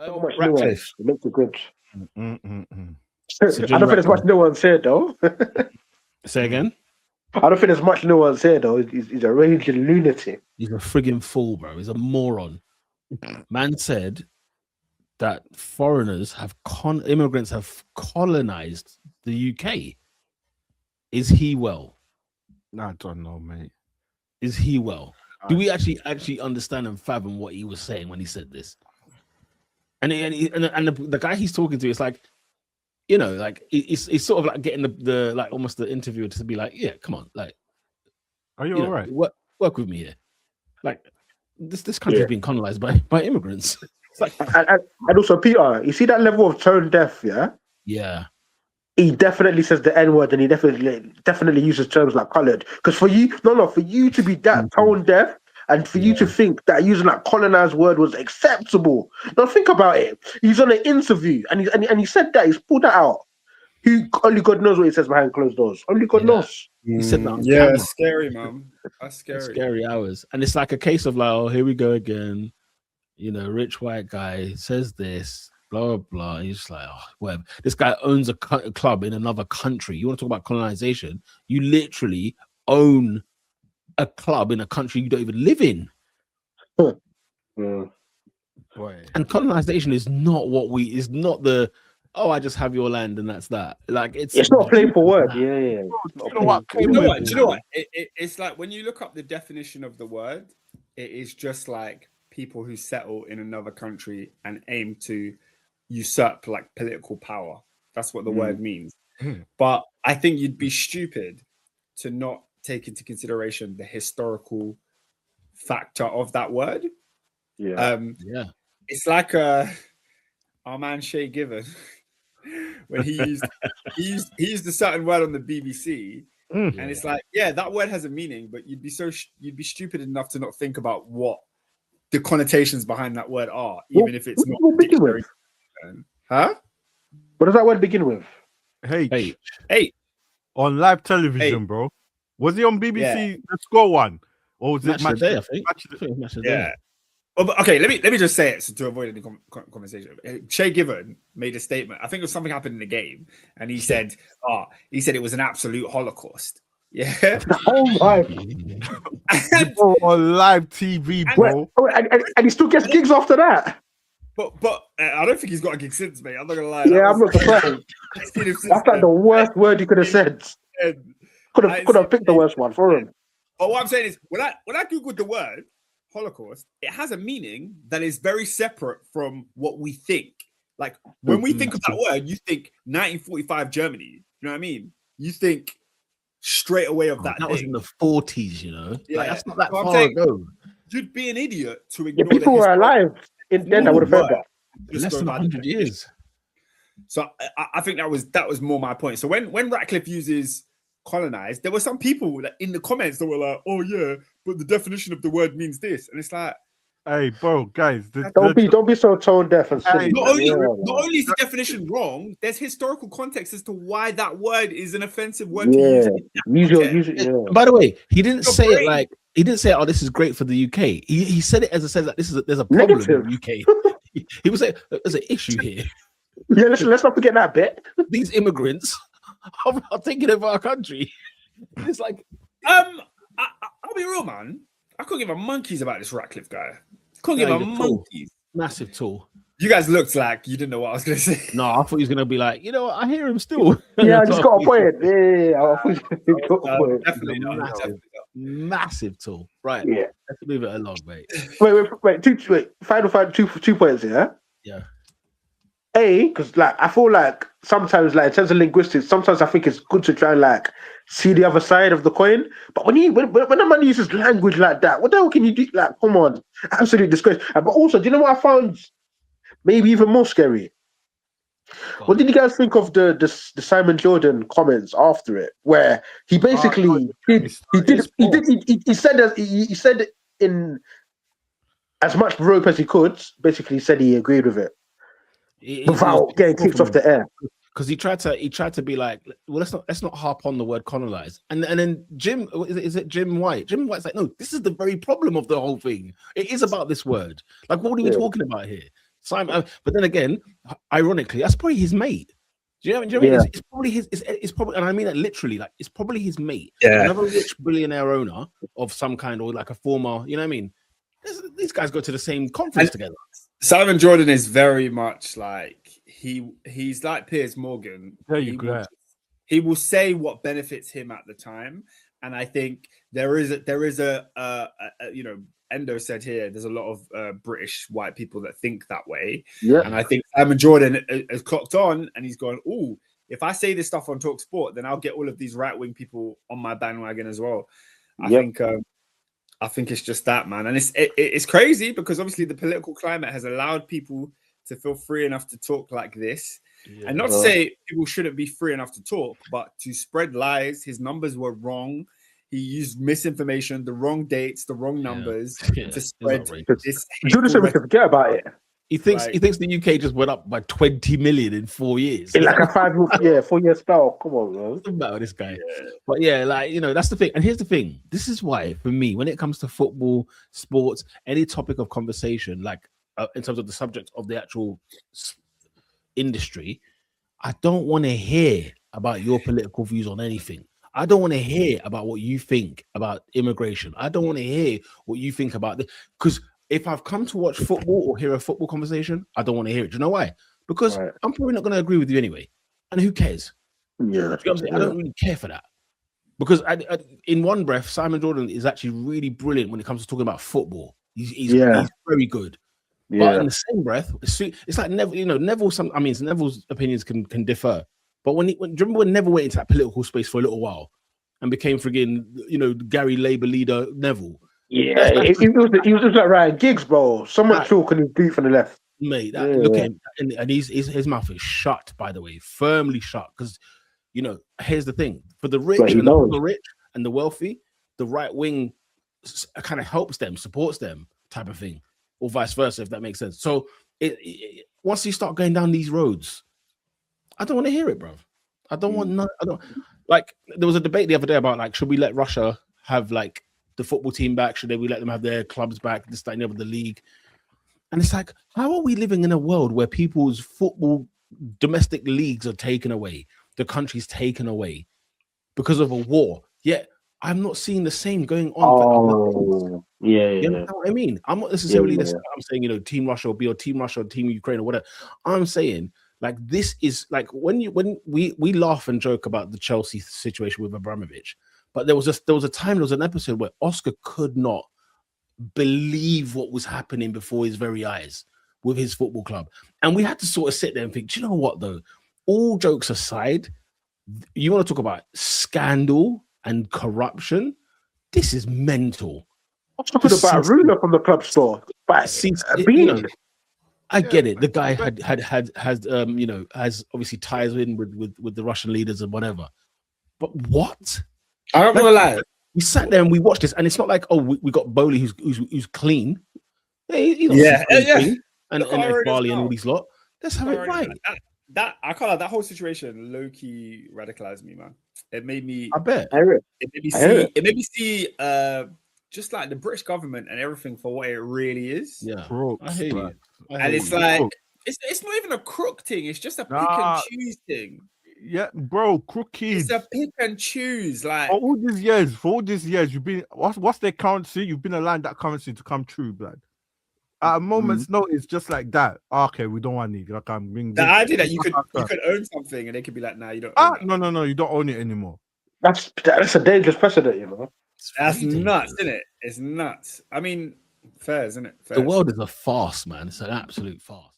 much Ratcliffe. nuance. It makes it good. Sir I Jim don't think there's much Ratcliffe. nuance here, though. Say again. I don't think there's much nuance here, though. He's a raging lunatic. He's a friggin' fool, bro. He's a moron. Man said that immigrants have colonized the UK. Is he well? I don't know, mate. Is he well? Do we actually understand and fathom what he was saying when he said this? And the guy he's talking to is like, you know, like he's sort of like getting the like almost the interviewer to be like, yeah, come on, like, are you all right? Work with me here. Like this country's been colonized by immigrants. Like, and also, Peter, you see that level of tone deaf, yeah? Yeah. He definitely says the N-word, and he definitely uses terms like coloured. Because for you to be that tone deaf, and for you to think that using that colonised word was acceptable. Now think about it. He's on an interview, and he said that. He's pulled that out. Only God knows what he says behind closed doors. Only God knows. He said that on camera. camera. Scary, man. That's scary. Scary hours. And it's like a case of like, oh, here we go again. You know, rich white guy says this, blah, blah, blah. He's just like, oh, whatever. This guy owns a club in another country. You want to talk about colonization? You literally own a club in a country you don't even live in. Boy. And colonization is not I just have your land and that's that. Like it's not a playful word. Yeah. Do you know what? It's like when you look up the definition of the word, it is just like people who settle in another country and aim to usurp like political power. That's what the word means. But I think you'd be stupid to not take into consideration the historical factor of that word. It's like our man Shay Given when he used a certain word on the BBC, and it's like, yeah, that word has a meaning, but you'd be stupid enough to not think about what the connotations behind that word are, even if it's not dictionary. Huh? What does that word begin with? H. H. On live television, bro. Was he on BBC The Score one? Or was it Match of the Day, I think. Match of the Day. Well, okay, let me just say it to avoid any conversation. Shay Given made a statement. I think it was something happened in the game, and he said it was an absolute Holocaust. Yeah. Oh my! On live TV, bro. And he still gets gigs after that. But I don't think he's got a gig since, mate. I'm not gonna lie. Yeah, I'm not surprised. That's like the worst word you could have said. Could have picked the worst one for him. But what I'm saying is, when I googled the word Holocaust, it has a meaning that is very separate from what we think. Like when we think of that word, you think 1945 Germany. You know what I mean? You think straight away of that. That was in the 40s, you know. Yeah, like, that's not that far ago. You'd be an idiot to ignore. People were alive then. I would have heard that. Less than 100 years. So I think that was more my point. So when Ratcliffe uses colonized, there were some people that in the comments that were like, "Oh yeah, but the definition of the word means this," and it's like, "Hey, bro, guys, don't be so tone deaf and silly." Not only is the definition wrong, there's historical context as to why that word is an offensive word to use. By the way, he didn't say it like he didn't say, "Oh, this is great for the UK." He said it as it says that there's a problem in the UK. He was saying there's an issue here. Yeah, let's not forget that bit. These immigrants are taking over our country. It's like, I'll be real, man. I couldn't give a monkeys about this Ratcliffe guy. Couldn't give a monkeys. Massive tool. You guys looked like you didn't know what I was going to say. No, I thought he was going to be like, you know, I hear him still. Yeah, I just got a point. Yeah, definitely not. Massive tool. Right. Yeah. Let's move it along, mate. Wait. Final 2 points. Yeah. Because like I feel like sometimes, like in terms of linguistics, sometimes I think it's good to try and like see the other side of the coin. But when a man uses language like that, what the hell can you do? Like, come on, absolute disgrace. But also, do you know what I found maybe even more scary? What did you guys think of the Simon Jordan comments after it, where he basically he said in as much rope as he could. Basically, said he agreed with it. Without getting kicked off the air, because he tried to be like, well, let's not harp on the word colonized, and then Jim, is it Jim White? Jim White's like, no, this is the very problem of the whole thing. It is about this word. Like, what are we talking about here? Simon, but then again, ironically, that's probably his mate. Do you know what I mean? Yeah. It's probably it's probably, and I mean that literally, like it's probably his mate, Yeah. another rich billionaire owner of some kind, or like a former, you know what I mean? These guys go to the same conference together. Simon Jordan is very much like he's like Piers Morgan. He will say what benefits him at the time, and I think there is a you know, Endo said here there's a lot of British white people that think that way. Yeah. And I think Simon Jordan has clocked on and he's going, oh, if I say this stuff on Talk Sport, then I'll get all of these right-wing people on my bandwagon as well. I think it's just that, man. And it's crazy because obviously the political climate has allowed people to feel free enough to talk like this. Yeah. And not to say people shouldn't be free enough to talk, but to spread lies. His numbers were wrong. He used misinformation, the wrong dates, the wrong numbers to spread this. Judas said we can forget about it. He thinks the UK just went up by 20 million in 4 years. In like a 4-year spell. Come on, bro. What's about this guy? Yeah. But yeah, like, you know, that's the thing. And here's the thing. This is why, for me, when it comes to football, sports, any topic of conversation, like in terms of the subject of the actual industry, I don't want to hear about your political views on anything. I don't want to hear about what you think about immigration. I don't want to hear what you think about this. Because if I've come to watch football or hear a football conversation, I don't want to hear it. Do you know why? Because I'm probably not going to agree with you anyway. And who cares? Yeah, you know what I'm saying? I don't really care for that. Because in one breath, Simon Jordan is actually really brilliant when it comes to talking about football. He's very good. Yeah. But in the same breath, it's like Neville. You know, Neville's opinions can differ. But do you remember when Neville went into that political space for a little while and became friggin', you know, Gary Labour leader Neville? Yeah, he was like Ryan Giggs, bro. Someone talking his boot from the left. Mate, look at him, and his mouth is shut, by the way, firmly shut. Because, you know, here's the thing: for the rich and the rich and the wealthy, the right wing kind of helps them, supports them, type of thing, or vice versa, if that makes sense. So, once you start going down these roads, I don't want to hear it, bro. I don't want none. I don't like. There was a debate the other day about like, should we let Russia have like the football team back? Should we let them have their clubs back? This, that, and the other, the league. And it's like, how are we living in a world where people's football domestic leagues are taken away, the country's taken away because of a war? Yet I'm not seeing the same going on. You know what I mean? I'm not necessarily I'm saying, you know, Team Russia will be or Team Russia or Team Ukraine or whatever. I'm saying, like, this is like when we laugh and joke about the Chelsea situation with Abramovich, but there was an episode where Oscar could not believe what was happening before his very eyes with his football club, and we had to sort of sit there and think, do you know what though? All jokes aside, you want to talk about scandal and corruption? This is mental. I'm talking about a ruler from the club store. I get it. The guy has you know, has obviously ties in with the Russian leaders and whatever. But what? I'm not gonna lie. We sat there and we watched this, and it's not like, oh, we got Bowley who's clean. He's clean, and Barley and all these lot. Let's have it right. That I call it, that whole situation low key radicalized me, man. It made me. I bet. It made me see just like the British government and everything for what it really is. Yeah, I hear you. And it's like it's not even a crook thing. It's just a pick and choose thing. Yeah, bro, crooked. It's a pick and choose. Like for all these years, you've been what's their currency? You've been allowing that currency to come true, blood. At a moment's notice, just like that. Okay, we don't want it. Like I'm being the idea that you could own something and they could be like, nah, you don't. No, you don't own it anymore. That's a dangerous precedent, you know. That's nuts, isn't it? It's nuts. I mean, fair, isn't it? Fair. The world is a farce, man. It's an absolute farce.